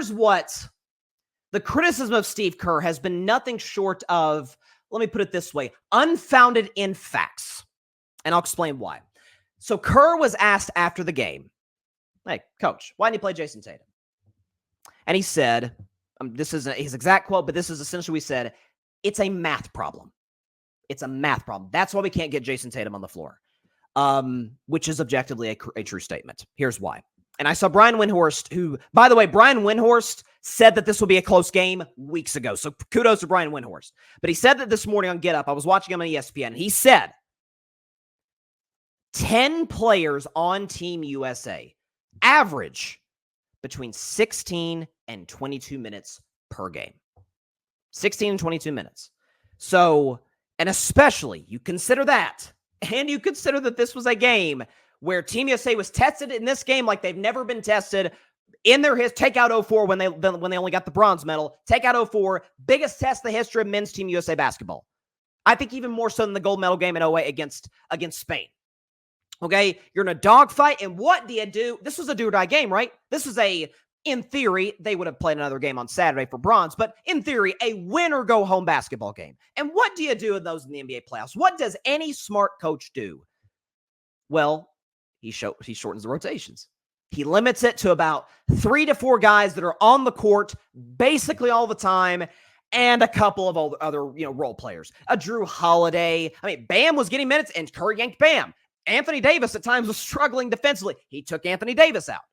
here's what the criticism of Steve Kerr has been nothing short of, let me put it this way, unfounded in facts. And I'll explain why. So Kerr was asked after the game, hey, coach, why didn't you play Jayson Tatum? And he said, this isn't his exact quote, but this is essentially what he said, it's a math problem. It's a math problem. That's why we can't get Jayson Tatum on the floor, which is objectively a true statement. Here's why. And I saw Brian Windhorst, who, by the way, Brian Windhorst said that this will be a close game weeks ago. So kudos to Brian Windhorst. But he said that this morning on Get Up. I was watching him on ESPN. He said 10 players on Team USA average between 16 and 22 minutes per game. 16 and 22 minutes. So, and especially, you consider that, and you consider that this was a game where Team USA was tested in this game like they've never been tested in their take out 04 when they only got the bronze medal. Take out 04, biggest test in the history of men's Team USA basketball. I think even more so than the gold medal game in 08 against Spain. Okay, you're in a dogfight, and what do you do? This was a do-or-die game, right? This is in theory, they would have played another game on Saturday for bronze, but in theory, a win-or-go-home basketball game. And what do you do in those in the NBA playoffs? What does any smart coach do? Well, he shortens the rotations. He limits it to about 3 to 4 guys that are on the court basically all the time, and a couple of other role players. A Drew Holiday. I mean, Bam was getting minutes, and Curry yanked Bam. Anthony Davis at times was struggling defensively. He took Anthony Davis out.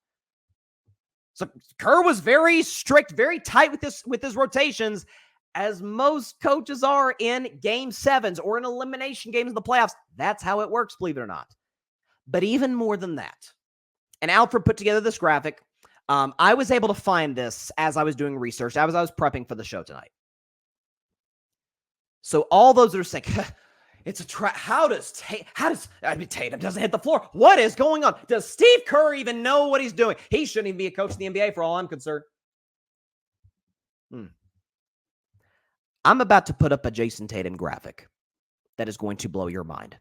So Kerr was very strict, very tight with his rotations, as most coaches are in game 7s or in elimination games in the playoffs. That's how it works, believe it or not. But even more than that, and Alfred put together this graphic. I was able to find this as I was doing research, as I was prepping for the show tonight. So all those that are saying, it's a trap. Tatum doesn't hit the floor. What is going on? Does Steve Kerr even know what he's doing? He shouldn't even be a coach in the NBA for all I'm concerned. I'm about to put up a Jayson Tatum graphic that is going to blow your mind.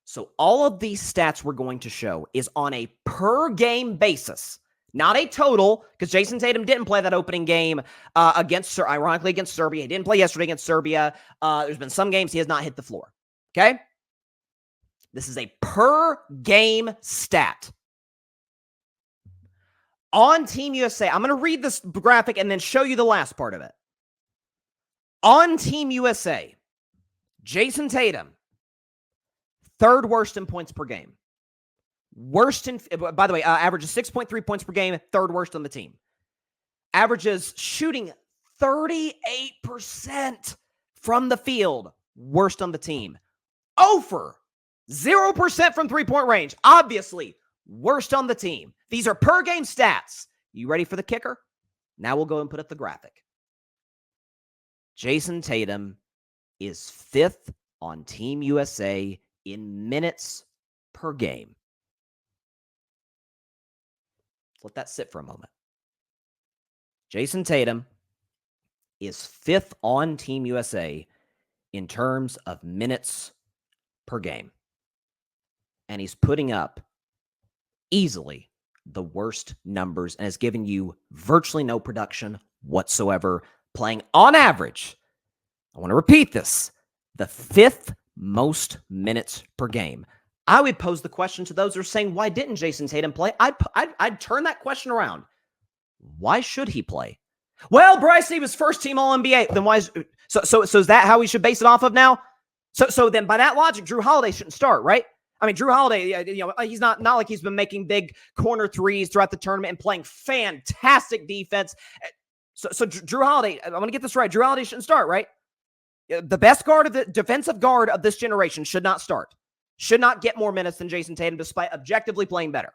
So all of these stats we're going to show is on a per game basis, not a total, because Jayson Tatum didn't play that opening game against Serbia. He didn't play yesterday against Serbia. There's been some games he has not hit the floor. Okay? This is a per game stat. On Team USA, I'm going to read this graphic and then show you the last part of it. On Team USA, Jayson Tatum, 3rd worst in points per game. By the way, averages 6.3 points per game, 3rd worst on the team. Averages shooting 38% from the field, worst on the team. 0% from 3-point range, obviously, worst on the team. These are per game stats. You ready for the kicker? Now we'll go and put up the graphic. Jayson Tatum is 5th on Team USA in minutes per game. Let that sit for a moment. Jayson Tatum is 5th on Team USA in terms of minutes per game. And he's putting up easily the worst numbers and has given you virtually no production whatsoever, playing on average, I want to repeat this, the 5th most minutes per game. I would pose the question to those who are saying, why didn't Jayson Tatum play? I'd turn that question around. Why should he play? Well, Bryce, he was first team All-NBA. Then why is so is that how we should base it off of now? So then by that logic, Drew Holiday shouldn't start, right? I mean, Drew Holiday, he's not like he's been making big corner threes throughout the tournament and playing fantastic defense. So Drew Holiday, I'm going to get this right. Drew Holiday shouldn't start, right? The best guard of the defensive guard of this generation should not start. Should not get more minutes than Jayson Tatum, despite objectively playing better.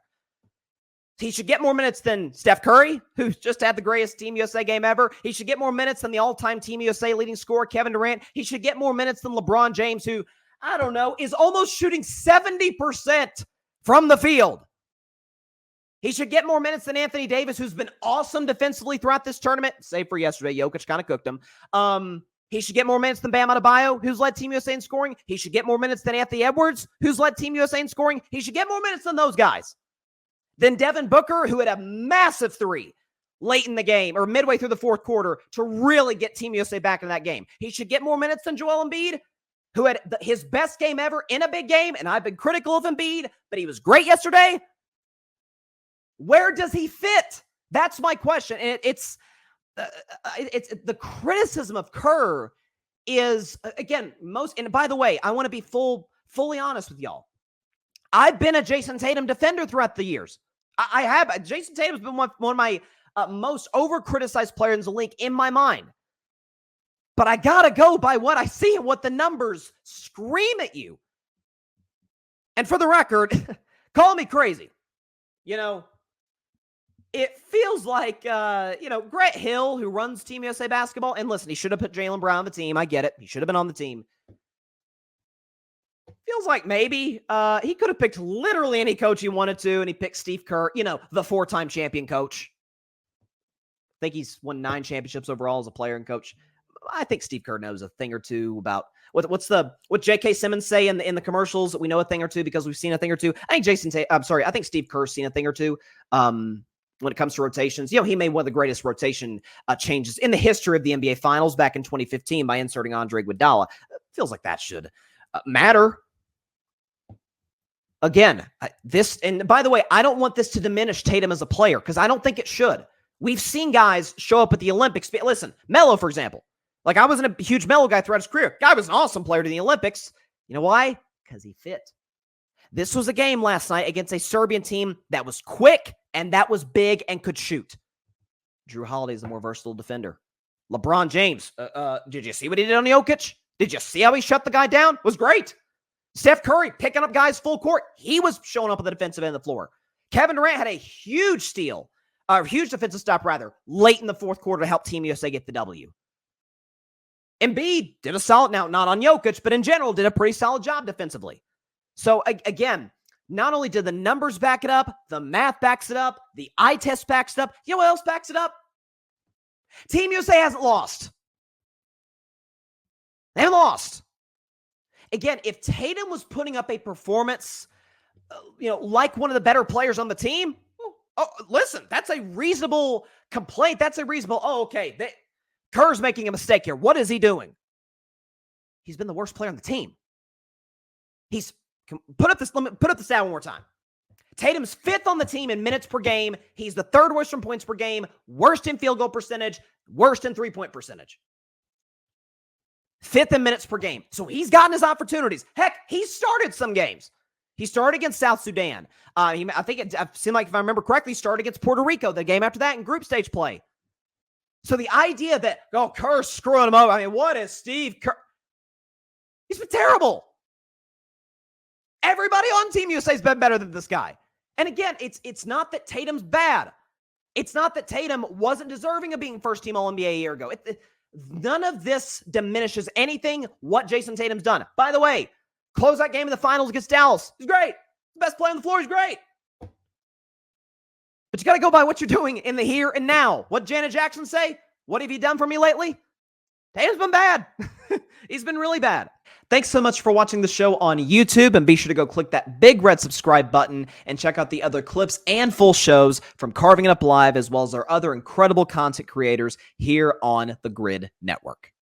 He should get more minutes than Steph Curry, who's just had the greatest Team USA game ever. He should get more minutes than the all-time Team USA leading scorer, Kevin Durant. He should get more minutes than LeBron James, who, I don't know, is almost shooting 70% from the field. He should get more minutes than Anthony Davis, who's been awesome defensively throughout this tournament, save for yesterday. Jokic kind of cooked him. He should get more minutes than Bam Adebayo, who's led Team USA in scoring. He should get more minutes than Anthony Edwards, who's led Team USA in scoring. He should get more minutes than those guys. Then Devin Booker, who had a massive 3. late in the game or midway through the fourth quarter to really get Team USA back in that game. He should get more minutes than Joel Embiid, who had his best game ever in a big game, and I've been critical of Embiid, but he was great yesterday. Where does he fit? That's my question. And it's the criticism of Kerr is, again, and by the way, I want to be fully honest with y'all. I've been a Jayson Tatum defender throughout the years. I have. Jayson Tatum's been one of my most over-criticized players in the league in my mind. But I got to go by what I see and what the numbers scream at you. And for the record, call me crazy. It feels like, Grant Hill, who runs Team USA basketball, and listen, he should have put Jaylen Brown on the team. I get it. He should have been on the team. Feels like maybe he could have picked literally any coach he wanted to, and he picked Steve Kerr, the 4-time champion coach. I think he's won 9 championships overall as a player and coach. I think Steve Kerr knows a thing or two about what J.K. Simmons say in the commercials, that we know a thing or two because we've seen a thing or two. I think Steve Kerr's seen a thing or two when it comes to rotations. He made one of the greatest rotation changes in the history of the NBA Finals back in 2015 by inserting Andre Iguodala. Feels like that should matter. Again, and by the way, I don't want this to diminish Tatum as a player because I don't think it should. We've seen guys show up at the Olympics. Listen, Melo, for example. Like, I wasn't a huge Melo guy throughout his career. Guy was an awesome player to the Olympics. You know why? Because he fit. This was a game last night against a Serbian team that was quick and that was big and could shoot. Drew Holiday is a more versatile defender. LeBron James, did you see what he did on Jokic? Did you see how he shut the guy down? It was great. Steph Curry picking up guys full court. He was showing up on the defensive end of the floor. Kevin Durant had a huge huge defensive stop, late in the fourth quarter to help Team USA get the W. Embiid did a solid, now not on Jokic, but in general did a pretty solid job defensively. So again, not only did the numbers back it up, the math backs it up, the eye test backs it up. You know what else backs it up? Team USA hasn't lost. They haven't lost. Again, if Tatum was putting up a performance, like one of the better players on the team, listen, that's a reasonable complaint. That's a reasonable, okay, Kerr's making a mistake here. What is he doing? He's been the worst player on the team. Put up the stat one more time. Tatum's 5th on the team in minutes per game. He's the 3rd worst in points per game, worst in field goal percentage, worst in 3-point percentage. 5th in minutes per game. So he's gotten his opportunities. Heck, he started some games. He started against South Sudan. I think it seemed like, if I remember correctly, he started against Puerto Rico the game after that in group stage play. So the idea that, Kerr's screwing him over. What is Steve Kerr? He's been terrible. Everybody on Team USA has been better than this guy. And again, it's not that Tatum's bad. It's not that Tatum wasn't deserving of being first-team All-NBA a year ago. None of this diminishes anything what Jayson Tatum's done. By the way, close that game in the finals against Dallas. He's great. The best player on the floor. He's great. But you got to go by what you're doing in the here and now. What Janet Jackson say? What have you done for me lately? Tatum's been bad. He's been really bad. Thanks so much for watching the show on YouTube, and be sure to go click that big red subscribe button and check out the other clips and full shows from Carving It Up Live, as well as our other incredible content creators here on the Grid Network.